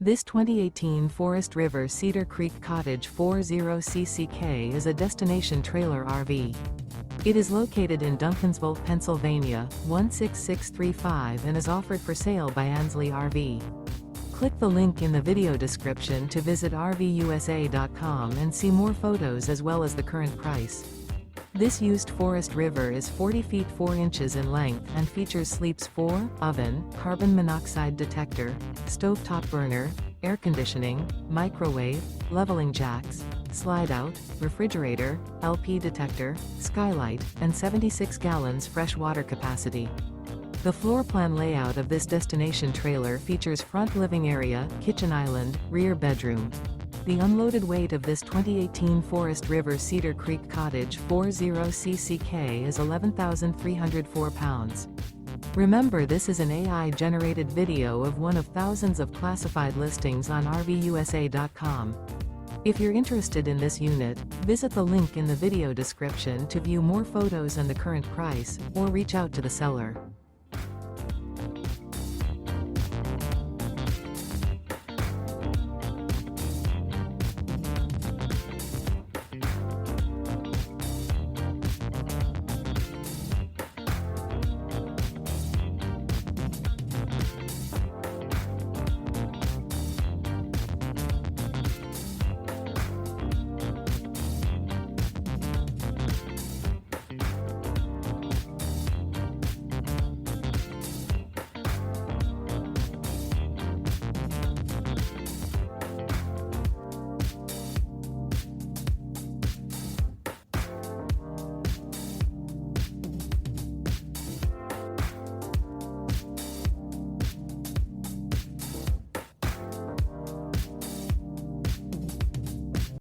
This 2018 Forest River Cedar Creek Cottage 40CCK is a destination trailer RV. It is located in Duncansville, Pennsylvania, 16635 and is offered for sale by Ansley RV. Click the link in the video description to visit RVUSA.com and see more photos as well as the current price. This used Forest River is 40 feet 4 inches in length and features sleeps 4, oven, carbon monoxide detector, stovetop burner, air conditioning, microwave, leveling jacks, slide-out, refrigerator, LP detector, skylight, and 76 gallons fresh water capacity. The floor plan layout of this destination trailer features front living area, kitchen island, rear bedroom. The unloaded weight of this 2018 Forest River Cedar Creek Cottage 40CCK is 11,304 pounds. Remember, this is an AI-generated video of one of thousands of classified listings on RVUSA.com. If you're interested in this unit, visit the link in the video description to view more photos and the current price, or reach out to the seller.